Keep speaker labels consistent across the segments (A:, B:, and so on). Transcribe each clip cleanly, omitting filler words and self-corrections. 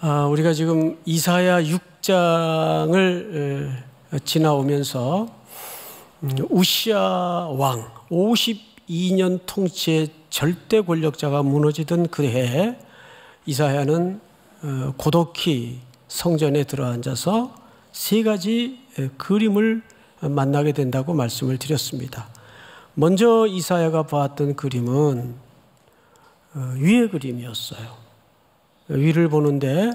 A: 우리가 지금 이사야 6장을 지나오면서 우시야 왕 52년 통치의 절대 권력자가 무너지던 그 해에 이사야는 고독히 성전에 들어앉아서 세 가지 그림을 만나게 된다고 말씀을 드렸습니다. 먼저 이사야가 보았던 그림은 위의 그림이었어요. 위를 보는데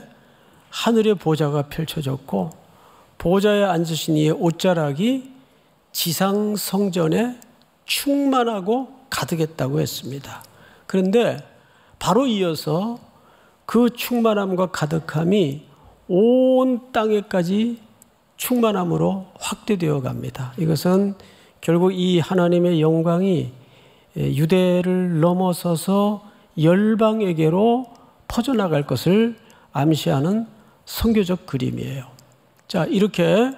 A: 하늘의 보좌가 펼쳐졌고 보좌에 앉으신 이의 옷자락이 지상 성전에 충만하고 가득했다고 했습니다. 그런데 바로 이어서 그 충만함과 가득함이 온 땅에까지 충만함으로 확대되어 갑니다. 이것은 결국 이 하나님의 영광이 유대를 넘어서서 열방에게로 퍼져나갈 것을 암시하는 선교적 그림이에요. 자, 이렇게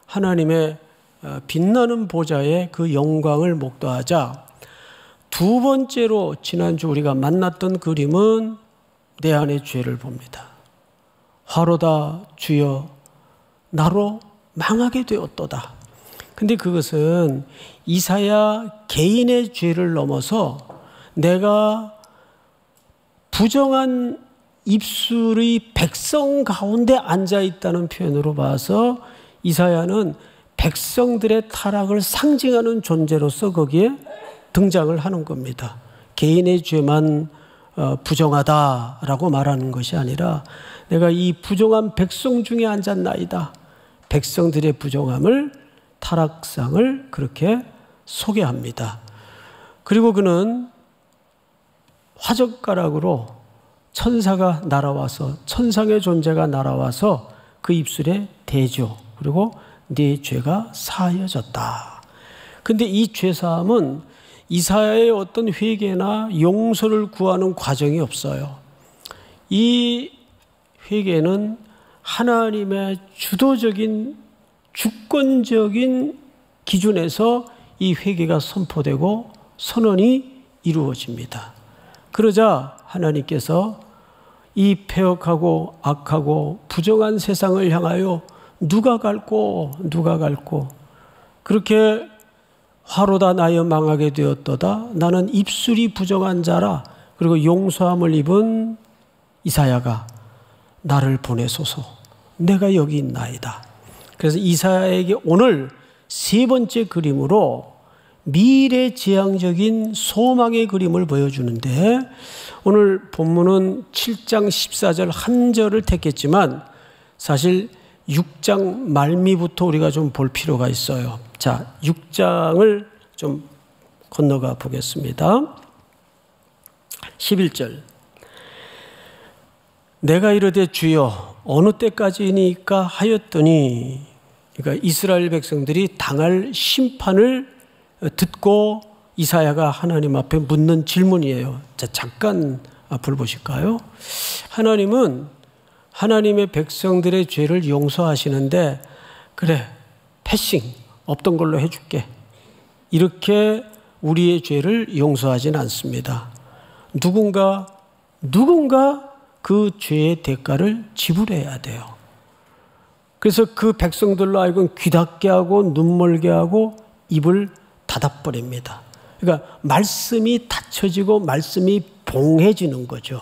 A: 하나님의 빛나는 보좌의 그 영광을 목도하자 두 번째로 지난주 우리가 만났던 그림은 내 안의 죄를 봅니다. 화로다 주여 나로 망하게 되었도다. 근데 그것은 이사야 개인의 죄를 넘어서 내가 부정한 입술의 백성 가운데 앉아있다는 표현으로 봐서 이사야는 백성들의 타락을 상징하는 존재로서 거기에 등장을 하는 겁니다. 개인의 죄만 부정하다라고 말하는 것이 아니라 내가 이 부정한 백성 중에 앉았나이다. 백성들의 부정함을, 타락상을 그렇게 소개합니다. 그리고 그는 화젓가락으로 천사가 날아와서 천상의 존재가 날아와서 그 입술에 대죠. 그리고 네 죄가 사하여졌다. 근데 이 죄사함은 이사야의 어떤 회개나 용서를 구하는 과정이 없어요. 이 회개는 하나님의 주도적인 주권적인 기준에서 이 회개가 선포되고 선언이 이루어집니다. 그러자 하나님께서 이 폐역하고 악하고 부정한 세상을 향하여 누가 갈꼬 그렇게 화로다 나여 망하게 되었도다. 나는 입술이 부정한 자라. 그리고 용서함을 입은 이사야가 나를 보내소서. 내가 여기 있나이다. 그래서 이사야에게 오늘 세 번째 그림으로 미래지향적인 소망의 그림을 보여주는데 오늘 본문은 7장 14절 한 절을 택했지만 사실 6장 말미부터 우리가 좀 볼 필요가 있어요. 자, 6장을 좀 건너가 보겠습니다. 11절 내가 이르되 주여 어느 때까지니까 하였더니 그러니까 이스라엘 백성들이 당할 심판을 듣고 이사야가 하나님 앞에 묻는 질문이에요. 자, 잠깐 앞을 보실까요? 하나님은 하나님의 백성들의 죄를 용서하시는데 그래 패싱 없던 걸로 해줄게 이렇게 우리의 죄를 용서하진 않습니다. 누군가 그 죄의 대가를 지불해야 돼요. 그래서 그 백성들로 하여금 귀 닫게 하고 눈 멀게 하고 입을 닫아버립니다. 그러니까 말씀이 닫혀지고 말씀이 봉해지는 거죠.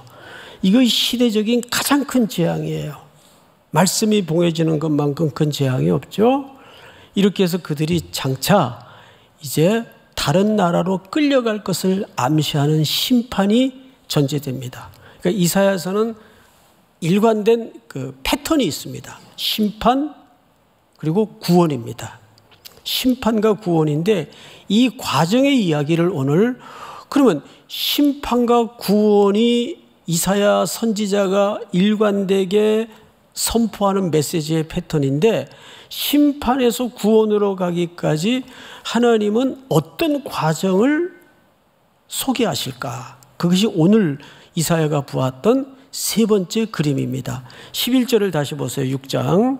A: 이거 시대적인 가장 큰 재앙이에요. 말씀이 봉해지는 것만큼 큰 재앙이 없죠. 이렇게 해서 그들이 장차 이제 다른 나라로 끌려갈 것을 암시하는 심판이 전제됩니다. 그러니까 이사야서는 일관된 그 패턴이 있습니다. 심판 그리고 구원입니다. 심판과 구원인데 이 과정의 이야기를 오늘 그러면 심판과 구원이 이사야 선지자가 일관되게 선포하는 메시지의 패턴인데 심판에서 구원으로 가기까지 하나님은 어떤 과정을 소개하실까? 그것이 오늘 이사야가 보았던 세 번째 그림입니다. 11절을 다시 보세요. 6장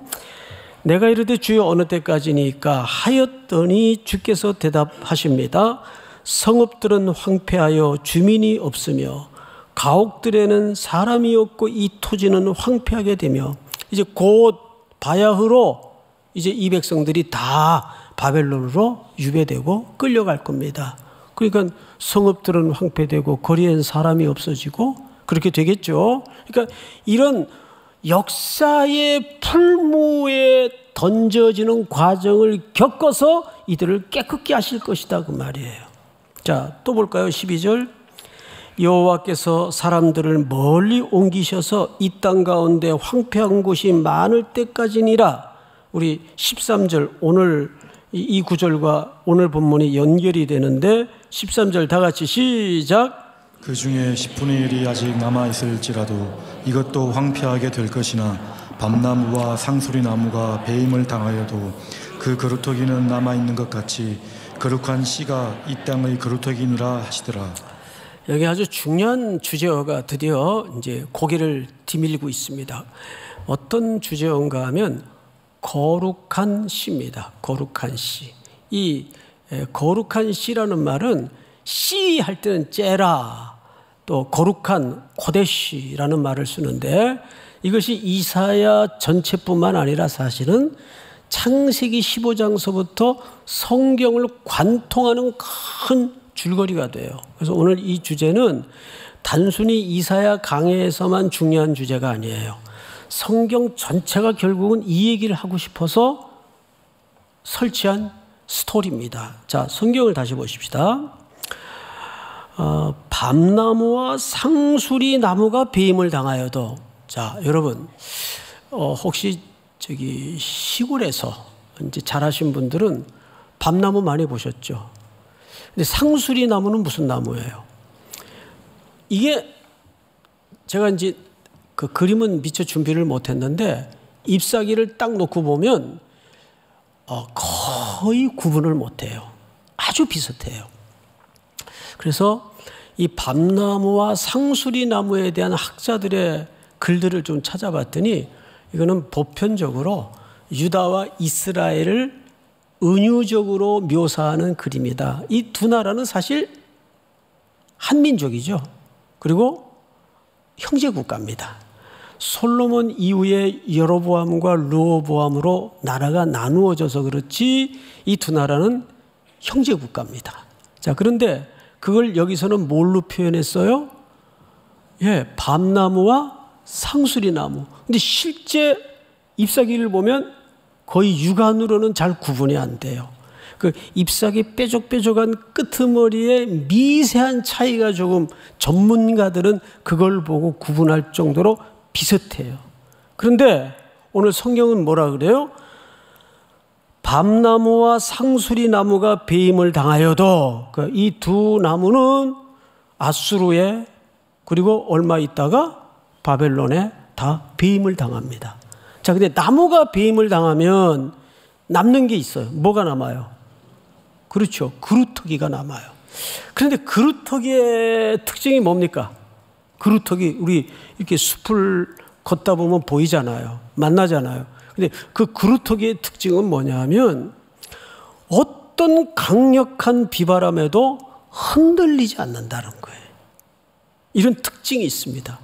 A: 내가 이르되 주여 어느 때까지니까 하였더니 주께서 대답하십니다. 성읍들은 황폐하여 주민이 없으며 가옥들에는 사람이 없고 이 토지는 황폐하게 되며 이제 곧 바야흐로 이제 이 백성들이 다 바벨론으로 유배되고 끌려갈 겁니다. 그러니까 성읍들은 황폐되고 거리엔 사람이 없어지고 그렇게 되겠죠. 그러니까 이런 역사의 풀무에 던져지는 과정을 겪어서 이들을 깨끗게 하실 것이다 그 말이에요. 자, 또 볼까요? 12절. 여호와께서 사람들을 멀리 옮기셔서 이 땅 가운데 황폐한 곳이 많을 때까지니라. 우리 13절 오늘 이 구절과 오늘 본문이 연결이 되는데 13절 다 같이 시작.
B: 그 중에 10분의 1이 아직 남아있을지라도 이것도 황폐하게 될 것이나 밤나무와 상수리나무가 배임을 당하여도 그 그루터기는 남아있는 것 같이 거룩한 씨가 이 땅의 그루터기니라 하시더라.
A: 여기 아주 중요한 주제어가 드디어 이제 고개를 디밀고 있습니다. 어떤 주제어인가 하면 거룩한 씨입니다. 거룩한 씨. 이 거룩한 씨라는 말은 씨 할 때는 째라, 또 거룩한 코데시라는 말을 쓰는데 이것이 이사야 전체뿐만 아니라 사실은 창세기 15장서부터 성경을 관통하는 큰 줄거리가 돼요. 그래서 오늘 이 주제는 단순히 이사야 강해에서만 중요한 주제가 아니에요. 성경 전체가 결국은 이 얘기를 하고 싶어서 설치한 스토리입니다. 자, 성경을 다시 보십시다. 밤나무와 상수리 나무가 배임을 당하여도, 자, 여러분, 혹시 저기 시골에서 이제 자라신 분들은 밤나무 많이 보셨죠? 근데 상수리 나무는 무슨 나무예요? 이게 제가 이제 그 그림은 미처 준비를 못 했는데 잎사귀를 딱 놓고 보면 거의 구분을 못 해요. 아주 비슷해요. 그래서 이 밤나무와 상수리 나무에 대한 학자들의 글들을 좀 찾아봤더니 이거는 보편적으로 유다와 이스라엘을 은유적으로 묘사하는 그림이다. 이 두 나라는 사실 한민족이죠. 그리고 형제 국가입니다. 솔로몬 이후에 여로보암과 르호보암으로 나라가 나누어져서 그렇지 이 두 나라는 형제 국가입니다. 자, 그런데 그걸 여기서는 뭘로 표현했어요? 예, 밤나무와 상수리나무. 근데 실제 잎사귀를 보면 거의 육안으로는 잘 구분이 안 돼요. 그 잎사귀 뾰족뾰족한 끄트머리에 미세한 차이가 조금 전문가들은 그걸 보고 구분할 정도로 비슷해요. 그런데 오늘 성경은 뭐라 그래요? 밤나무와 상수리나무가 배임을 당하여도 이 두 나무는 아수르에 그리고 얼마 있다가 바벨론에 다 배임을 당합니다. 자, 근데 나무가 배임을 당하면 남는 게 있어요. 뭐가 남아요? 그렇죠. 그루터기가 남아요. 그런데 그루터기의 특징이 뭡니까? 그루터기, 우리 이렇게 숲을 걷다 보면 보이잖아요. 만나잖아요. 근데 그 그루터기의 특징은 뭐냐 하면 어떤 강력한 비바람에도 흔들리지 않는다는 거예요. 이런 특징이 있습니다.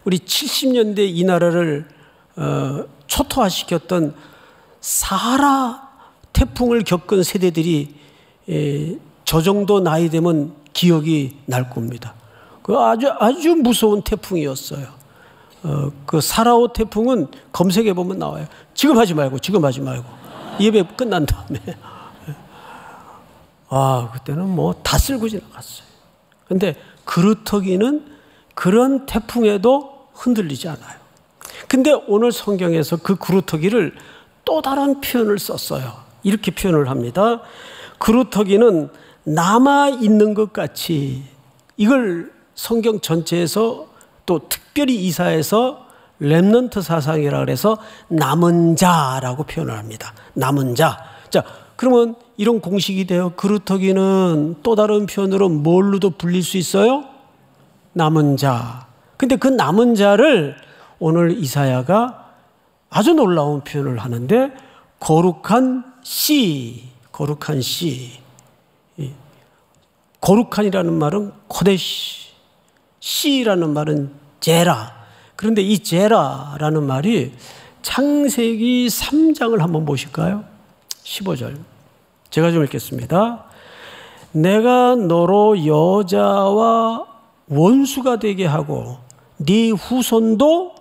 A: 우리 70년대 이 나라를 초토화시켰던 사하라 태풍을 겪은 세대들이 저 정도 나이 되면 기억이 날 겁니다. 그 아주 무서운 태풍이었어요. 그 사라오 태풍은 검색해 보면 나와요. 지금 하지 말고. 예배 끝난 다음에. 그때는 뭐 다 쓸고 지나갔어요. 근데 그루터기는 그런 태풍에도 흔들리지 않아요. 근데 오늘 성경에서 그 그루터기를 또 다른 표현을 썼어요. 이렇게 표현을 합니다. 그루터기는 남아있는 것 같이, 이걸 성경 전체에서 또 특별히 이사에서 렘넌트 사상이라 그래서 남은 자라고 표현을 합니다. 남은 자. 자, 그러면 이런 공식이 돼요. 그루터기는 또 다른 표현으로 뭘로도 불릴 수 있어요? 남은 자. 근데 그 남은 자를 오늘 이사야가 아주 놀라운 표현을 하는데 거룩한 씨. 거룩한이라는 말은 코데시. 씨라는 말은 제라. 그런데 이 제라라는 말이 창세기 3장을 한번 보실까요? 15절. 제가 좀 읽겠습니다. 내가 너로 여자와 원수가 되게 하고 네 후손도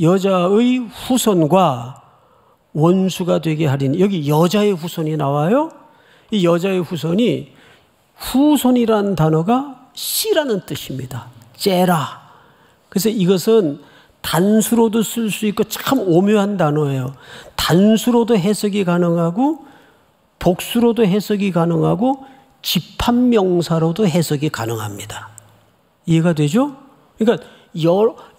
A: 여자의 후손과 원수가 되게 하리니. 여기 여자의 후손이 나와요. 이 여자의 후손이 후손이라는 단어가 씨라는 뜻입니다. 제라. 그래서 이것은 단수로도 쓸 수 있고 참 오묘한 단어예요. 단수로도 해석이 가능하고 복수로도 해석이 가능하고 집합명사로도 해석이 가능합니다. 이해가 되죠? 그러니까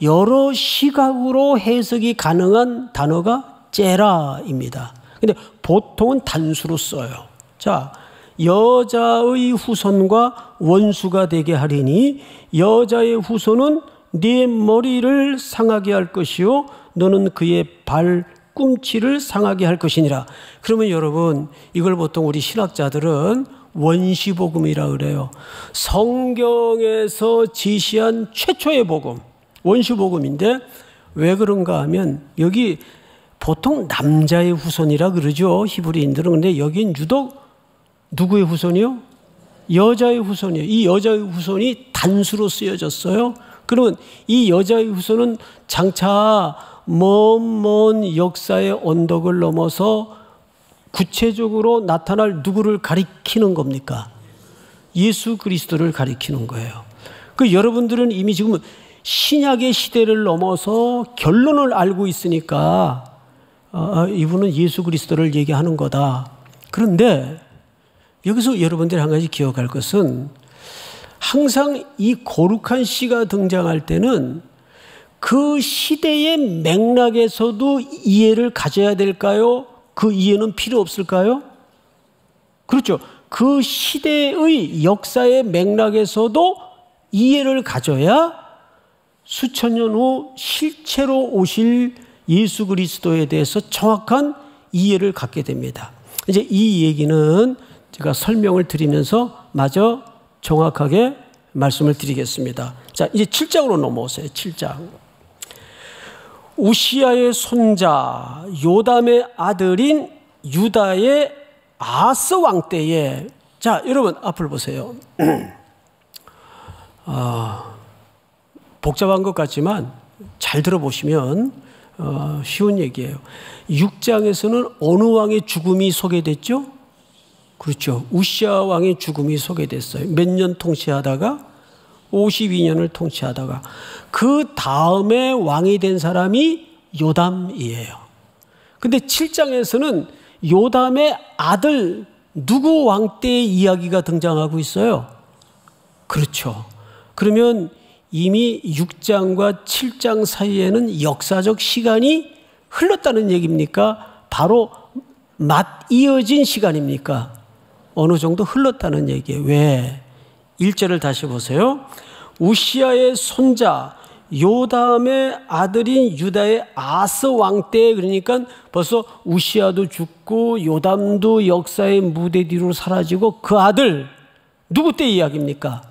A: 여러 시각으로 해석이 가능한 단어가 제라입니다. 근데 보통은 단수로 써요. 자, 여자의 후손과 원수가 되게 하리니 여자의 후손은 네 머리를 상하게 할 것이요 너는 그의 발꿈치를 상하게 할 것이니라. 그러면 여러분, 이걸 보통 우리 신학자들은 원시복음이라 그래요. 성경에서 지시한 최초의 복음, 원시복음인데 왜 그런가 하면 여기 보통 남자의 후손이라 그러죠, 히브리인들은. 근데 여긴 유독 누구의 후손이요? 여자의 후손이에요. 이 여자의 후손이 단수로 쓰여졌어요. 그러면 이 여자의 후손은 장차 먼 역사의 언덕을 넘어서 구체적으로 나타날 누구를 가리키는 겁니까? 예수 그리스도를 가리키는 거예요. 그 여러분들은 이미 지금 신약의 시대를 넘어서 결론을 알고 있으니까 이분은 예수 그리스도를 얘기하는 거다. 그런데 여기서 여러분들이 한 가지 기억할 것은 항상 이 거룩한 씨가 등장할 때는 그 시대의 맥락에서도 이해를 가져야 될까요? 그 이해는 필요 없을까요? 그렇죠. 그 시대의 역사의 맥락에서도 이해를 가져야 수천 년 후 실체로 오실 예수 그리스도에 대해서 정확한 이해를 갖게 됩니다. 이제 이 얘기는 제가 설명을 드리면서 마저 정확하게 말씀을 드리겠습니다. 자, 이제 7장으로 넘어오세요. 7장. 우시야의 손자 요담의 아들인 유다의 아스 왕 때에, 자, 여러분 앞을 보세요. 복잡한 것 같지만 잘 들어보시면 쉬운 얘기예요. 6장에서는 어느 왕의 죽음이 소개됐죠? 그렇죠. 우시야 왕의 죽음이 소개됐어요. 몇 년 통치하다가 52년을 통치하다가 그 다음에 왕이 된 사람이 요담이에요. 근데 7장에서는 요담의 아들 누구 왕 때의 이야기가 등장하고 있어요. 그렇죠. 그러면 이미 6장과 7장 사이에는 역사적 시간이 흘렀다는 얘기입니까? 바로 맞이어진 시간입니까? 어느 정도 흘렀다는 얘기예요. 왜? 1절을 다시 보세요. 우시야의 손자 요담의 아들인 유다의 아스 왕 때, 그러니까 벌써 우시야도 죽고 요담도 역사의 무대 뒤로 사라지고 그 아들 누구 때 이야기입니까?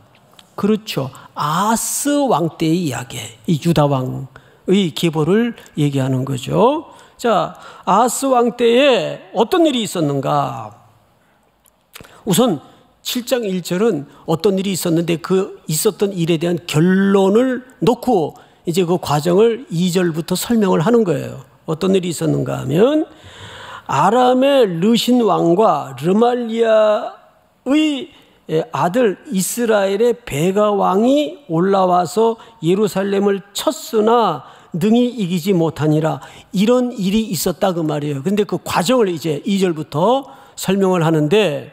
A: 그렇죠. 아스 왕 때의 이야기예요. 이 유다 왕의 계보를 얘기하는 거죠. 자, 아스 왕 때에 어떤 일이 있었는가? 우선 7장 1절은 어떤 일이 있었는데 그 있었던 일에 대한 결론을 놓고 이제 그 과정을 2절부터 설명을 하는 거예요. 어떤 일이 있었는가 하면 아람의 르신 왕과 르말리아의 아들 이스라엘의 베가 왕이 올라와서 예루살렘을 쳤으나 능히 이기지 못하니라. 이런 일이 있었다 그 말이에요. 근데 그 과정을 이제 2절부터 설명을 하는데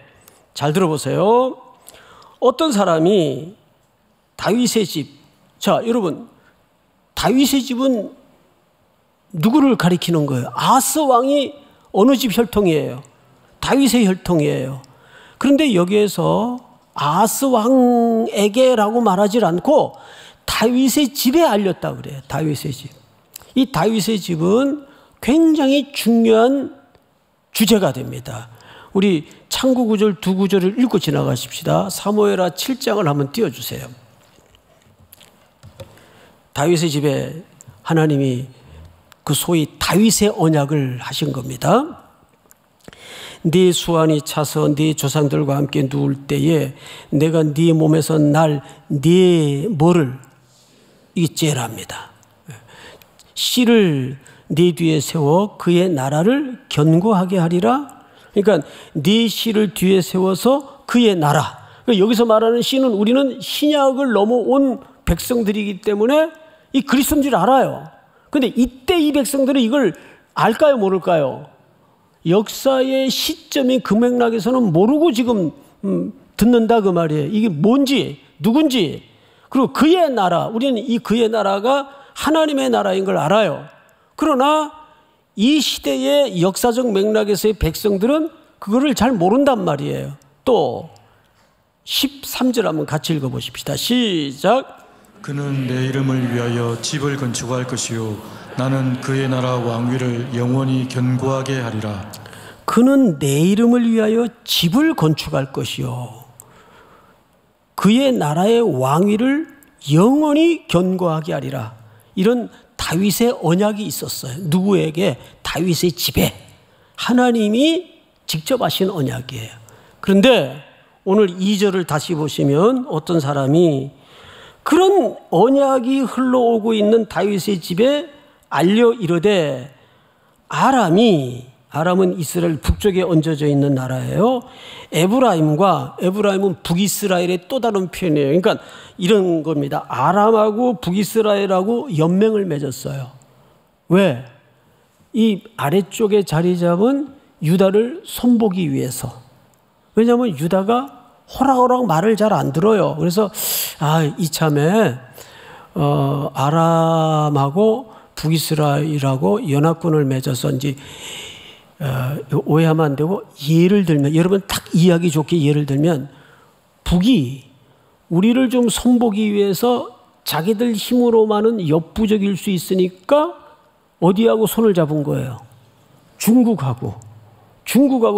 A: 잘 들어보세요. 어떤 사람이 다윗의 집, 자 여러분, 다윗의 집은 누구를 가리키는 거예요? 아스 왕이 어느 집 혈통이에요? 다윗의 혈통이에요. 그런데 여기에서 아스 왕에게라고 말하지 않고 다윗의 집에 알렸다 그래요. 다윗의 집. 이 다윗의 집은 굉장히 중요한 주제가 됩니다. 우리 창구 구절 두 구절을 읽고 지나가십시다. 사무엘하 7장을 한번 띄워주세요. 다윗의 집에 하나님이 그 소위 다윗의 언약을 하신 겁니다. 네 수완이 차서 네 조상들과 함께 누울 때에 내가 네 몸에서 날 네 뭐를 째랍니다. 씨를 네 뒤에 세워 그의 나라를 견고하게 하리라. 그러니까 네 씨를 뒤에 세워서 그의 나라. 여기서 말하는 씨는 우리는 신약을 넘어온 백성들이기 때문에 이 그리스도인 줄 알아요. 근데 이때 이 백성들은 이걸 알까요, 모를까요? 역사의 시점인 그 맥락에서는 모르고 지금 듣는다 그 말이에요. 이게 뭔지, 누군지. 그리고 그의 나라, 우리는 이 그의 나라가 하나님의 나라인 걸 알아요. 그러나 이 시대의 역사적 맥락에서의 백성들은 그거를 잘 모른단 말이에요. 또 13절 한번 같이 읽어보십시다. 시작.
B: 그는 내 이름을 위하여 집을 건축할 것이요 나는 그의 나라 왕위를 영원히 견고하게 하리라.
A: 그는 내 이름을 위하여 집을 건축할 것이요 그의 나라의 왕위를 영원히 견고하게 하리라. 이런 다윗의 언약이 있었어요. 누구에게? 다윗의 집에. 하나님이 직접 하신 언약이에요. 그런데 오늘 2절을 다시 보시면 어떤 사람이 그런 언약이 흘러오고 있는 다윗의 집에 알려 이르되 아람은 이스라엘 북쪽에 얹어져 있는 나라예요. 에브라임은 북이스라엘의 또 다른 표현이에요. 그러니까 이런 겁니다. 아람하고 북이스라엘하고 연맹을 맺었어요. 왜? 이 아래쪽에 자리 잡은 유다를 손보기 위해서. 왜냐하면 유다가 호락호락 말을 잘 안 들어요. 그래서 이참에 아람하고 북이스라엘하고 연합군을 맺어서 이제 오해하면 안 되고, 예를 들면 여러분 딱 이해하기 좋게 예를 들면 북이 우리를 좀 손보기 위해서 자기들 힘으로만은 역부족일 수 있으니까 어디하고 손을 잡은 거예요? 중국하고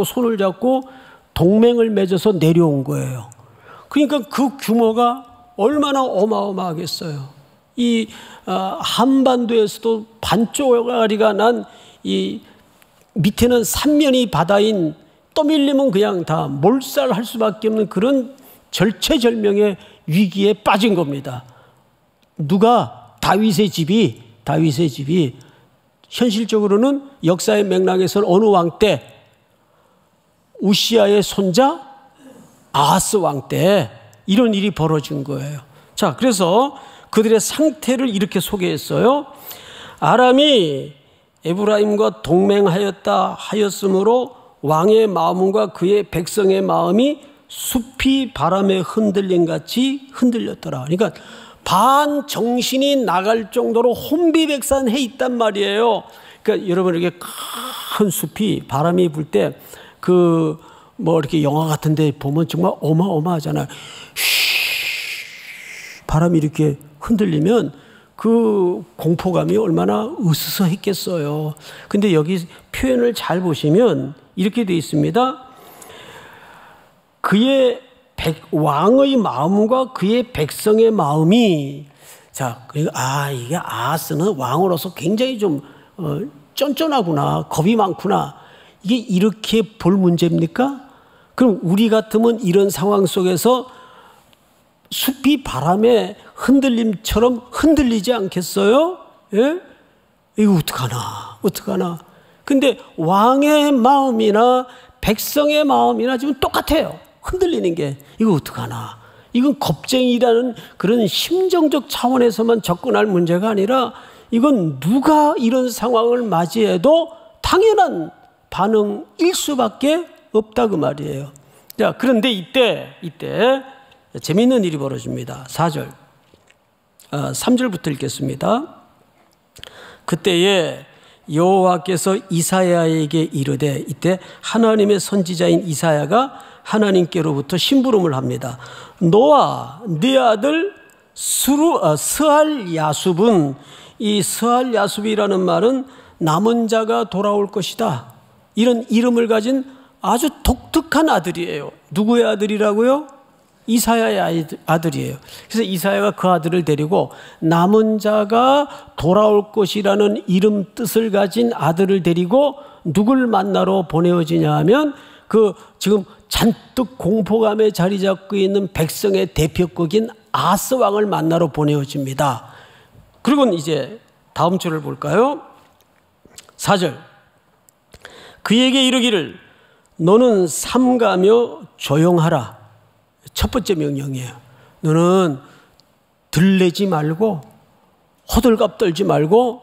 A: 손을 잡고 동맹을 맺어서 내려온 거예요. 그러니까 그 규모가 얼마나 어마어마하겠어요. 이 한반도에서도 반쪽짜리가 난 이 밑에는 삼면이 바다인 떠밀리면 그냥 다 몰살할 수밖에 없는 그런 절체절명의 위기에 빠진 겁니다. 누가? 다윗의 집이 현실적으로는 역사의 맥락에서는 어느 왕 때? 우시아의 손자 아하스 왕 때 이런 일이 벌어진 거예요. 자, 그래서 그들의 상태를 이렇게 소개했어요. 아람이 에브라임과 동맹하였다 하였으므로 왕의 마음과 그의 백성의 마음이 숲이 바람에 흔들림같이 흔들렸더라. 그러니까 반 정신이 나갈 정도로 혼비백산해 있단 말이에요. 그러니까 여러분 이렇게 큰 숲이 바람이 불 때 이렇게 영화 같은 데 보면 정말 어마어마하잖아요. 바람이 이렇게 흔들리면 그 공포감이 얼마나 으스스했겠어요. 근데 여기 표현을 잘 보시면 이렇게 되어 있습니다. 그의 왕의 마음과 그의 백성의 마음이, 자, 그러니까 이게 아하스는 왕으로서 굉장히 좀 쫀쫀하구나, 겁이 많구나. 이게 이렇게 볼 문제입니까? 그럼 우리 같으면 이런 상황 속에서 숲이 바람에 흔들림처럼 흔들리지 않겠어요? 예? 이거 어떡하나. 근데 왕의 마음이나 백성의 마음이나 지금 똑같아요. 흔들리는 게. 이거 어떡하나. 이건 겁쟁이라는 그런 심정적 차원에서만 접근할 문제가 아니라 이건 누가 이런 상황을 맞이해도 당연한 반응일 수밖에 없다 그 말이에요. 자, 그런데 이때 재미있는 일이 벌어집니다. 4절, 3절부터 읽겠습니다. 그때에 여호와께서 이사야에게 이르되, 이때 하나님의 선지자인 이사야가 하나님께로부터 심부름을 합니다. 너와 네 아들 스알 야숲은, 이 스알 야숲이라는 말은 남은 자가 돌아올 것이다, 이런 이름을 가진 아주 독특한 아들이에요. 누구의 아들이라고요? 이사야의 아들이에요. 그래서 이사야가 그 아들을 데리고 남은 자가 돌아올 것이라는 이름 뜻을 가진 아들을 데리고 누굴 만나러 보내어지냐 하면 그 지금 잔뜩 공포감에 자리 잡고 있는 백성의 대표격인 아스 왕을 만나러 보내어집니다. 그리고 이제 다음 절을 볼까요? 4절. 그에게 이르기를 너는 삼가며 조용하라. 첫 번째 명령이에요. 너는 들레지 말고 호들갑 떨지 말고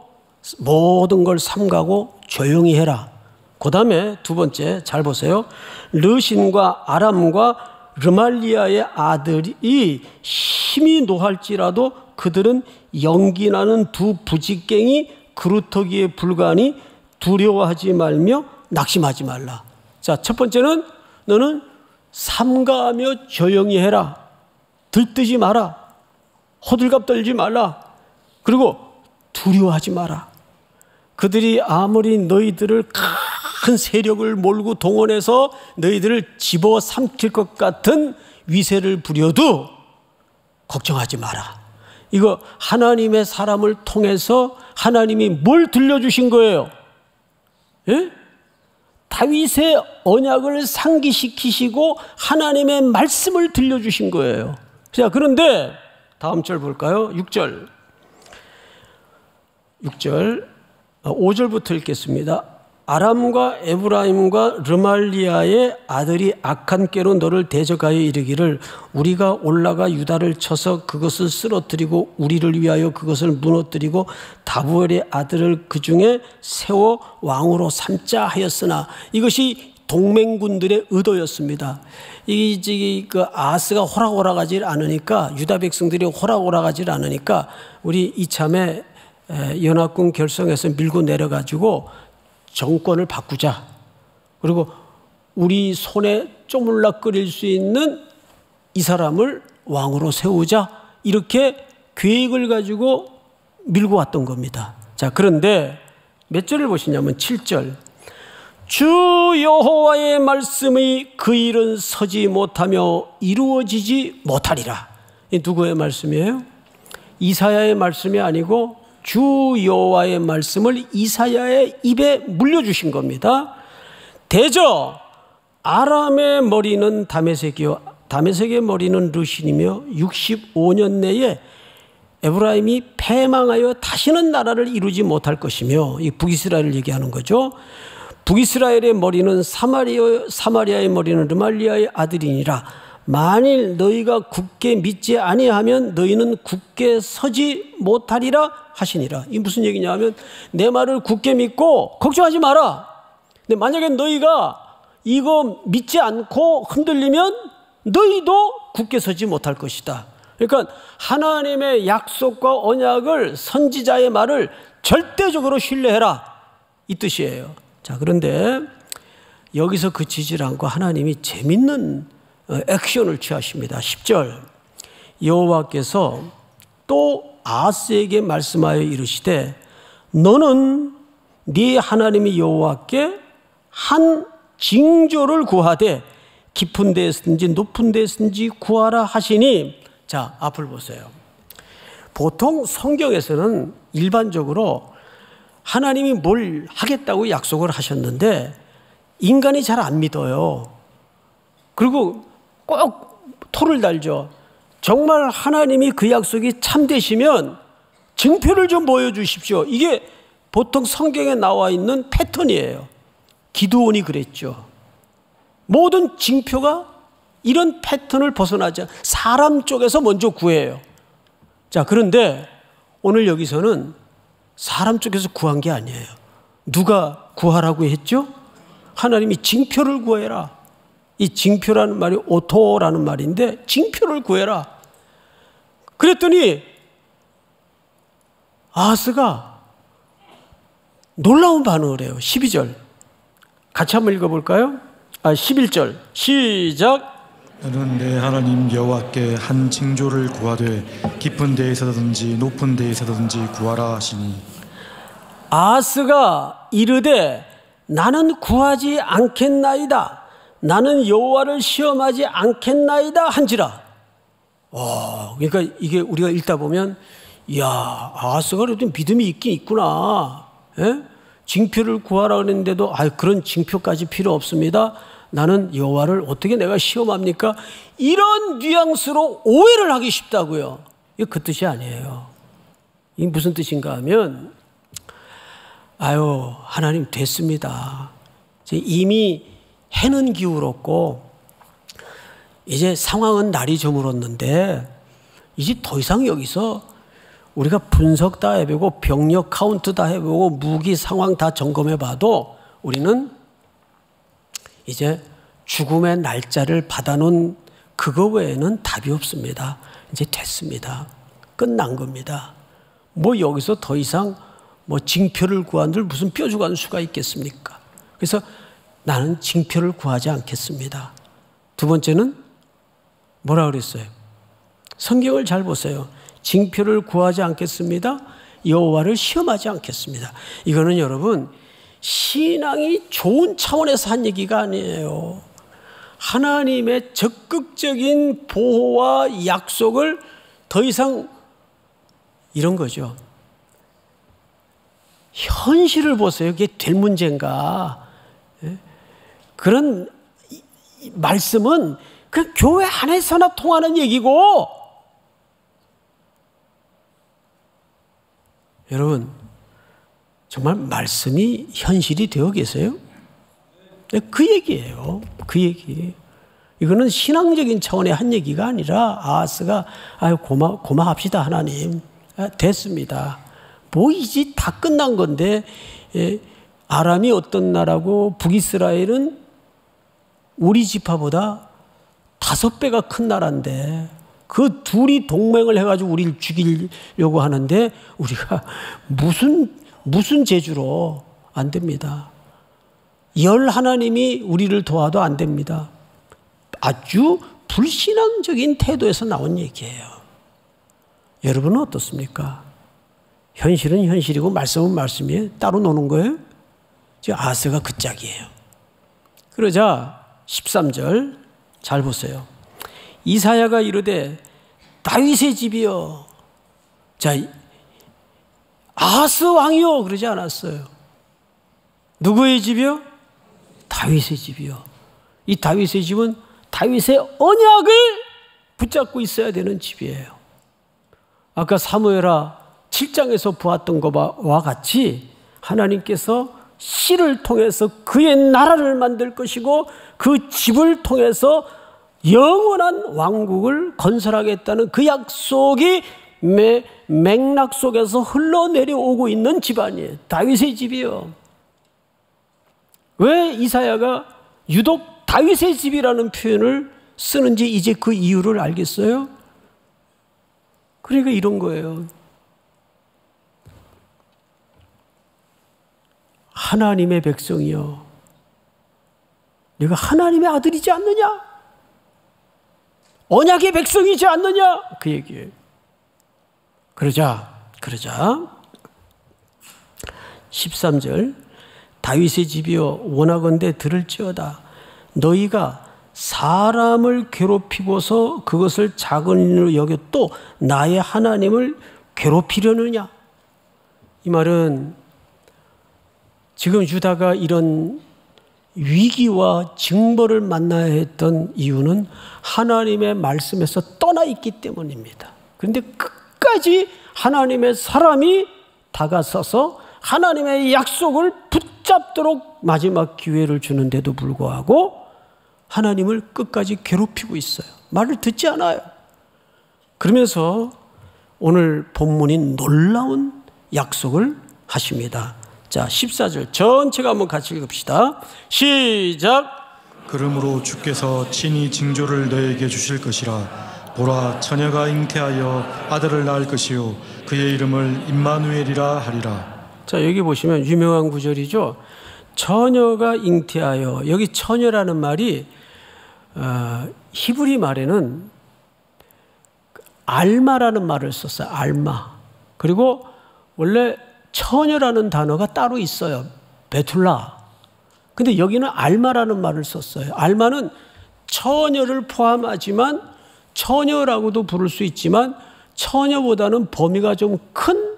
A: 모든 걸 삼가고 조용히 해라. 그 다음에 두 번째 잘 보세요. 르신과 아람과 르말리아의 아들이 힘이 노할지라도 그들은 연기나는 두 부직갱이 그루터기에 불과하니 두려워하지 말며 낙심하지 말라. 자, 첫 번째는 너는 삼가하며 조용히 해라. 들뜨지 마라. 호들갑 떨지 말라. 그리고 두려워하지 마라. 그들이 아무리 너희들을 큰 세력을 몰고 동원해서 너희들을 집어삼킬 것 같은 위세를 부려도 걱정하지 마라. 이거 하나님의 사람을 통해서 하나님이 뭘 들려주신 거예요? 예? 다윗의 언약을 상기시키시고 하나님의 말씀을 들려주신 거예요. 자, 그런데 다음 절 볼까요? 6절. 5절부터 읽겠습니다. 아람과 에브라임과 르말리아의 아들이 악한 꾀로 너를 대적하여 이르기를 우리가 올라가 유다를 쳐서 그것을 쓰러뜨리고 우리를 위하여 그것을 무너뜨리고 다부엘의 아들을 그 중에 세워 왕으로 삼자 하였으나 이것이 동맹군들의 의도였습니다. 그 아스가 호락호락하지 않으니까 유다 백성들이 호락호락하지 않으니까 우리 이참에 연합군 결성해서 밀고 내려가지고 정권을 바꾸자. 그리고 우리 손에 쪼물락거릴 수 있는 이 사람을 왕으로 세우자. 이렇게 계획을 가지고 밀고 왔던 겁니다. 자, 그런데 몇 절을 보시냐면 7절. 주 여호와의 말씀이 그 일은 서지 못하며 이루어지지 못하리라. 이 누구의 말씀이에요? 이사야의 말씀이 아니고 주 여호와의 말씀을 이사야의 입에 물려주신 겁니다. 대저 아람의 머리는 다메섹이요 다메섹의 머리는 르신이며 65년 내에 에브라임이 패망하여 다시는 나라를 이루지 못할 것이며 이 북이스라엘을 얘기하는 거죠. 북이스라엘의 머리는 사마리아의 머리는 르말리아의 아들이니라. 만일 너희가 굳게 믿지 아니하면 너희는 굳게 서지 못하리라 하시니라. 이 무슨 얘기냐 하면 내 말을 굳게 믿고 걱정하지 마라. 근데 만약에 너희가 이거 믿지 않고 흔들리면 너희도 굳게 서지 못할 것이다. 그러니까 하나님의 약속과 언약을 선지자의 말을 절대적으로 신뢰해라. 이 뜻이에요. 자, 그런데 여기서 그치질 않고 하나님이 재밌는 액션을 취하십니다. 10절. 여호와께서 또 아스에게 말씀하여 이르시되 너는 네 하나님의 여호와께 한 징조를 구하되 깊은 데에서든지 높은 데에서든지 구하라 하시니. 자, 앞을 보세요. 보통 성경에서는 일반적으로 하나님이 뭘 하겠다고 약속을 하셨는데 인간이 잘 안 믿어요. 그리고 꼭 토를 달죠. 정말 하나님이 그 약속이 참되시면 증표를 좀 보여주십시오. 이게 보통 성경에 나와 있는 패턴이에요. 기드온이 그랬죠. 모든 징표가 이런 패턴을 벗어나지 않아 사람 쪽에서 먼저 구해요. 자, 그런데 오늘 여기서는 사람 쪽에서 구한 게 아니에요. 누가 구하라고 했죠? 하나님이 징표를 구해라. 이 징표라는 말이 오토라는 말인데 징표를 구해라. 그랬더니 아하스가 놀라운 반응을 해요. 12절 같이 한번 읽어볼까요? 11절 시작.
B: 너는 내 하나님 여호와께 한 징조를 구하되 깊은 데에서든지 높은 데에서든지 구하라 하시니.
A: 아하스가 이르되 나는 구하지 않겠나이다. 나는 여호와를 시험하지 않겠나이다 한지라. 그러니까 이게 우리가 읽다 보면, 이야, 아하스가 그래도 믿음이 있긴 있구나. 예? 징표를 구하라 그랬는데도, 그런 징표까지 필요 없습니다. 나는 여호와를 어떻게 내가 시험합니까? 이런 뉘앙스로 오해를 하기 쉽다고요. 이게 그 뜻이 아니에요. 이게 무슨 뜻인가 하면, 하나님 됐습니다. 이미 해는 기울었고 이제 상황은 날이 저물었는데 이제 더 이상 여기서 우리가 분석 다 해보고 병력 카운트 다 해보고 무기 상황 다 점검해봐도 우리는 이제 죽음의 날짜를 받아놓은 그거 외에는 답이 없습니다. 이제 됐습니다. 끝난 겁니다. 여기서 더 이상 징표를 구한들 무슨 뾰족한 수가 있겠습니까? 그래서 나는 징표를 구하지 않겠습니다. 두 번째는 뭐라 그랬어요? 성경을 잘 보세요. 징표를 구하지 않겠습니다. 여호와를 시험하지 않겠습니다. 이거는 여러분 신앙이 좋은 차원에서 한 얘기가 아니에요. 하나님의 적극적인 보호와 약속을 더 이상 이런 거죠. 현실을 보세요. 그게 될 문제인가? 그런 말씀은 그 교회 안에서나 통하는 얘기고, 여러분 정말 말씀이 현실이 되어 계세요? 그 얘기예요. 그 얘기. 이거는 신앙적인 차원의 한 얘기가 아니라 아하스가 고마합시다 하나님. 됐습니다. 이제 다 끝난 건데, 아람이 어떤 나라고 북이스라엘은 우리 지파보다 5배가 큰 나라인데 그 둘이 동맹을 해가지고 우리를 죽이려고 하는데 우리가 무슨 재주로 안 됩니다. 열 하나님이 우리를 도와도 안 됩니다. 아주 불신앙적인 태도에서 나온 얘기예요. 여러분은 어떻습니까? 현실은 현실이고 말씀은 말씀이에요. 따로 노는 거예요? 지금 아하스가 그 짝이에요. 그러자 13절 잘 보세요. 이사야가 이르되 다윗의 집이여. 자, 아하스 왕이요 그러지 않았어요. 누구의 집이요? 다윗의 집이요. 이 다윗의 집은 다윗의 언약을 붙잡고 있어야 되는 집이에요. 아까 사무엘하 7장에서 보았던 것과 같이 하나님께서 씨를 통해서 그의 나라를 만들 것이고 그 집을 통해서 영원한 왕국을 건설하겠다는 그 약속이 맥락 속에서 흘러내려오고 있는 집안이에요. 다윗의 집이요. 왜 이사야가 유독 다윗의 집이라는 표현을 쓰는지 이제 그 이유를 알겠어요? 그러니까 이런 거예요. 하나님의 백성이여, 네가 하나님의 아들이지 않느냐? 언약의 백성이지 않느냐? 그 얘기예요. 그러자 13절 다윗의 집이여 원하건대 들을지어다. 너희가 사람을 괴롭히고서 그것을 작은 일로 여겨 또 나의 하나님을 괴롭히려느냐? 이 말은 지금 유다가 이런 위기와 징벌을 만나야 했던 이유는 하나님의 말씀에서 떠나 있기 때문입니다. 그런데 끝까지 하나님의 사람이 다가서서 하나님의 약속을 붙잡도록 마지막 기회를 주는데도 불구하고 하나님을 끝까지 괴롭히고 있어요. 말을 듣지 않아요. 그러면서 오늘 본문인 놀라운 약속을 하십니다. 자, 14절 전체가 한번 같이 읽읍시다. 시작.
B: 그러므로 주께서 친히 징조를 너에게 주실 것이라. 보라, 처녀가 잉태하여 아들을 낳을 것이요 그의 이름을 임마누엘이라 하리라.
A: 자, 여기 보시면 유명한 구절이죠. 처녀가 잉태하여, 여기 처녀라는 말이 히브리 말에는 알마라는 말을 썼어요. 알마. 그리고 원래 처녀라는 단어가 따로 있어요. 베툴라. 근데 여기는 알마라는 말을 썼어요. 알마는 처녀를 포함하지만 처녀라고도 부를 수 있지만 처녀보다는 범위가 좀 큰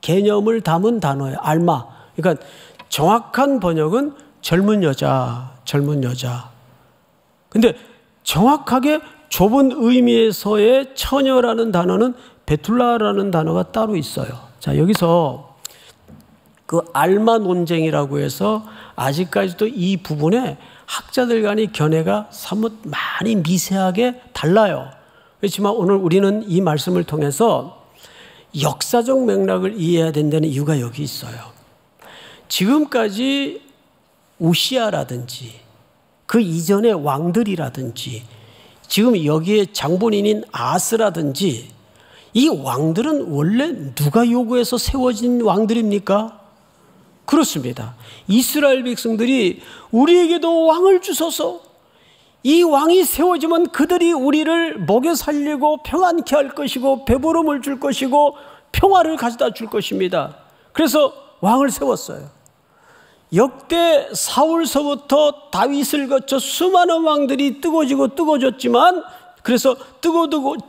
A: 개념을 담은 단어예요. 알마. 그러니까 정확한 번역은 젊은 여자, 젊은 여자. 근데 정확하게 좁은 의미에서의 처녀라는 단어는 베툴라라는 단어가 따로 있어요. 자, 여기서 그 알마 논쟁이라고 해서 아직까지도 이 부분에 학자들 간의 견해가 사뭇 많이 미세하게 달라요. 그렇지만 오늘 우리는 이 말씀을 통해서 역사적 맥락을 이해해야 된다는 이유가 여기 있어요. 지금까지 우시아라든지 그 이전의 왕들이라든지 지금 여기에 장본인인 아스라든지 이 왕들은 원래 누가 요구해서 세워진 왕들입니까? 그렇습니다. 이스라엘 백성들이 우리에게도 왕을 주소서, 이 왕이 세워지면 그들이 우리를 먹여 살리고 평안케 할 것이고 배부름을 줄 것이고 평화를 가져다 줄 것입니다. 그래서 왕을 세웠어요. 역대 사울서부터 다윗을 거쳐 수많은 왕들이 뜨거워졌지만 그래서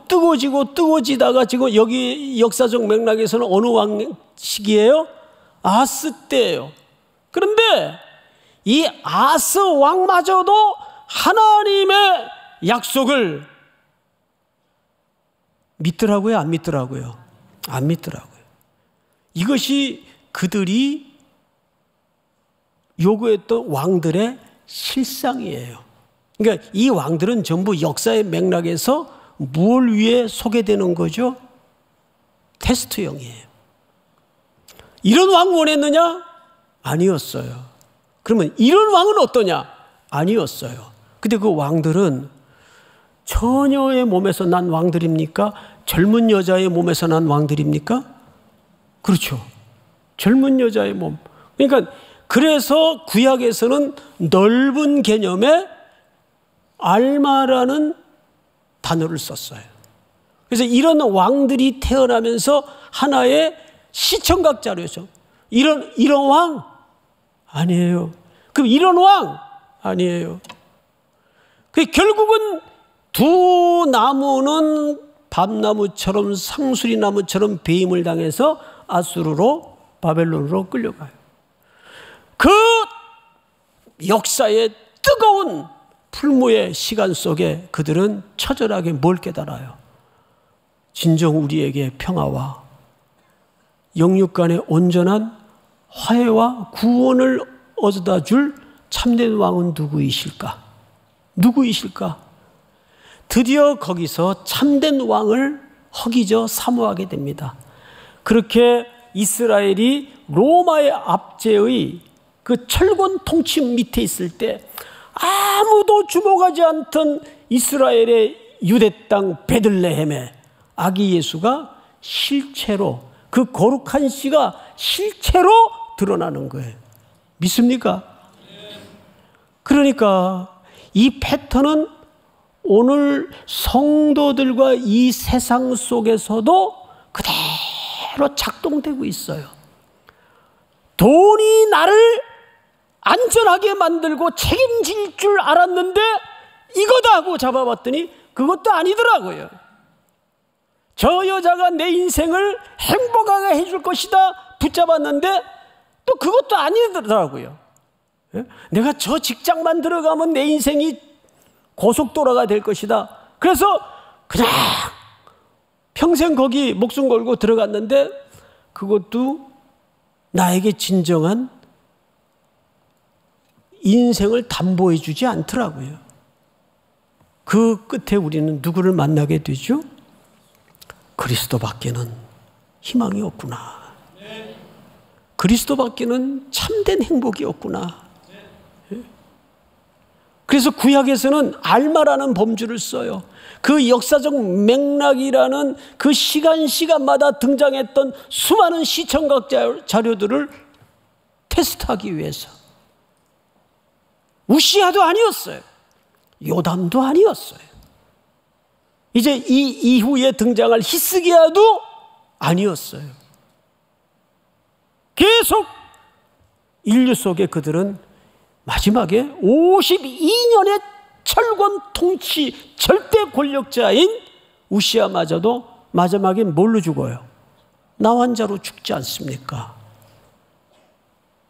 A: 뜨거워지다가 지금 여기 역사적 맥락에서는 어느 왕 시기예요? 아스 때예요. 그런데 이 아스 왕마저도 하나님의 약속을 믿더라고요? 안 믿더라고요? 안 믿더라고요. 이것이 그들이 요구했던 왕들의 실상이에요. 그러니까 이 왕들은 전부 역사의 맥락에서 무엇 위에 소개되는 거죠? 테스트형이에요. 이런 왕 원했느냐? 아니었어요. 그러면 이런 왕은 어떠냐? 아니었어요. 근데 그 왕들은 처녀의 몸에서 난 왕들입니까? 젊은 여자의 몸에서 난 왕들입니까? 그렇죠. 젊은 여자의 몸. 그러니까 그래서 구약에서는 넓은 개념의 알마라는 단어를 썼어요. 그래서 이런 왕들이 태어나면서 하나의 시청각 자료죠. 이런 왕? 아니에요. 그럼 이런 왕? 아니에요. 결국은 두 나무는 밤나무처럼 상수리나무처럼 배임을 당해서 아수르로 바벨론으로 끌려가요. 그 역사의 뜨거운 풀무의 시간 속에 그들은 처절하게 뭘 깨달아요? 진정 우리에게 평화와 영육 간의 온전한 화해와 구원을 얻어다 줄 참된 왕은 누구이실까? 누구이실까? 드디어 거기서 참된 왕을 허기져 사모하게 됩니다. 그렇게 이스라엘이 로마의 압제의 그 철권 통치 밑에 있을 때 아무도 주목하지 않던 이스라엘의 유대 땅 베들레헴에 아기 예수가 실체로, 그 거룩한 씨가 실체로 드러나는 거예요. 믿습니까? 그러니까 이 패턴은 오늘 성도들과 이 세상 속에서도 그대로 작동되고 있어요. 돈이 나를 안전하게 만들고 책임질 줄 알았는데 이거다 하고 잡아봤더니 그것도 아니더라고요. 저 여자가 내 인생을 행복하게 해줄 것이다 붙잡았는데 또 그것도 아니더라고요. 내가 저 직장만 들어가면 내 인생이 고속도로가 될 것이다. 그래서 그냥 평생 거기 목숨 걸고 들어갔는데 그것도 나에게 진정한 인생을 담보해 주지 않더라고요. 그 끝에 우리는 누구를 만나게 되죠? 그리스도밖에는 희망이 없구나. 그리스도밖에는 참된 행복이 없구나. 그래서 구약에서는 알마라는 범주를 써요. 그 역사적 맥락이라는 그 시간마다 등장했던 수많은 시청각 자료들을 테스트하기 위해서. 우시아도 아니었어요. 요담도 아니었어요. 이제 이 이후에 등장할 히스기야도 아니었어요. 계속 인류 속에 그들은 마지막에 52년의 철권 통치 절대 권력자인 우시아마저도 마지막에 뭘로 죽어요? 나환자로 죽지 않습니까?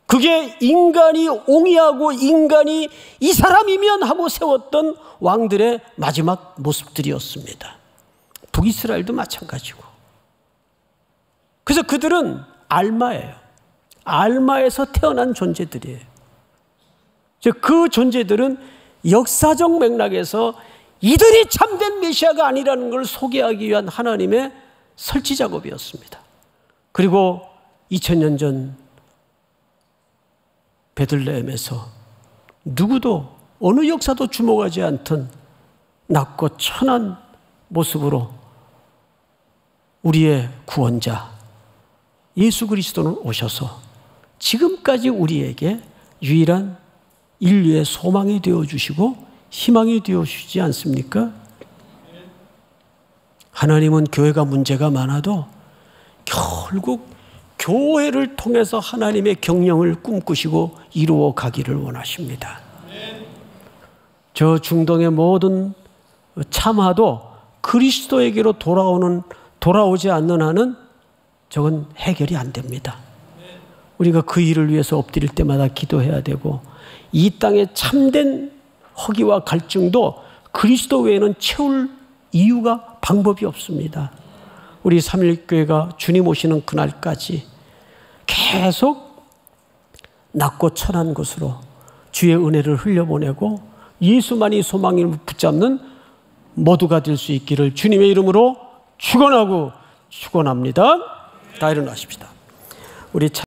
A: 그게 인간이 옹이하고 인간이 이 사람이면 하고 세웠던 왕들의 마지막 모습들이었습니다. 북이스라엘도 마찬가지고. 그래서 그들은 알마예요. 알마에서 태어난 존재들이에요. 그 존재들은 역사적 맥락에서 이들이 참된 메시아가 아니라는 걸 소개하기 위한 하나님의 설치 작업이었습니다. 그리고 2000년 전 베들레헴에서 누구도 어느 역사도 주목하지 않던 낮고 천한 모습으로 우리의 구원자 예수 그리스도는 오셔서 지금까지 우리에게 유일한 인류의 소망이 되어주시고 희망이 되어주시지 않습니까? 하나님은 교회가 문제가 많아도 결국 교회를 통해서 하나님의 경영을 꿈꾸시고 이루어 가기를 원하십니다. 저 중동의 모든 참화도 그리스도에게로 돌아오지 않는 한은 저건 해결이 안 됩니다. 우리가 그 일을 위해서 엎드릴 때마다 기도해야 되고, 이 땅의 참된 허기와 갈증도 그리스도 외에는 채울 이유가 방법이 없습니다. 우리 삼일교회가 주님 오시는 그날까지 계속 낮고 천한 곳으로 주의 은혜를 흘려보내고 예수만이 소망을 붙잡는 모두가 될 수 있기를 주님의 이름으로 축원하고 축원합니다. 다 일어나십시다. 우리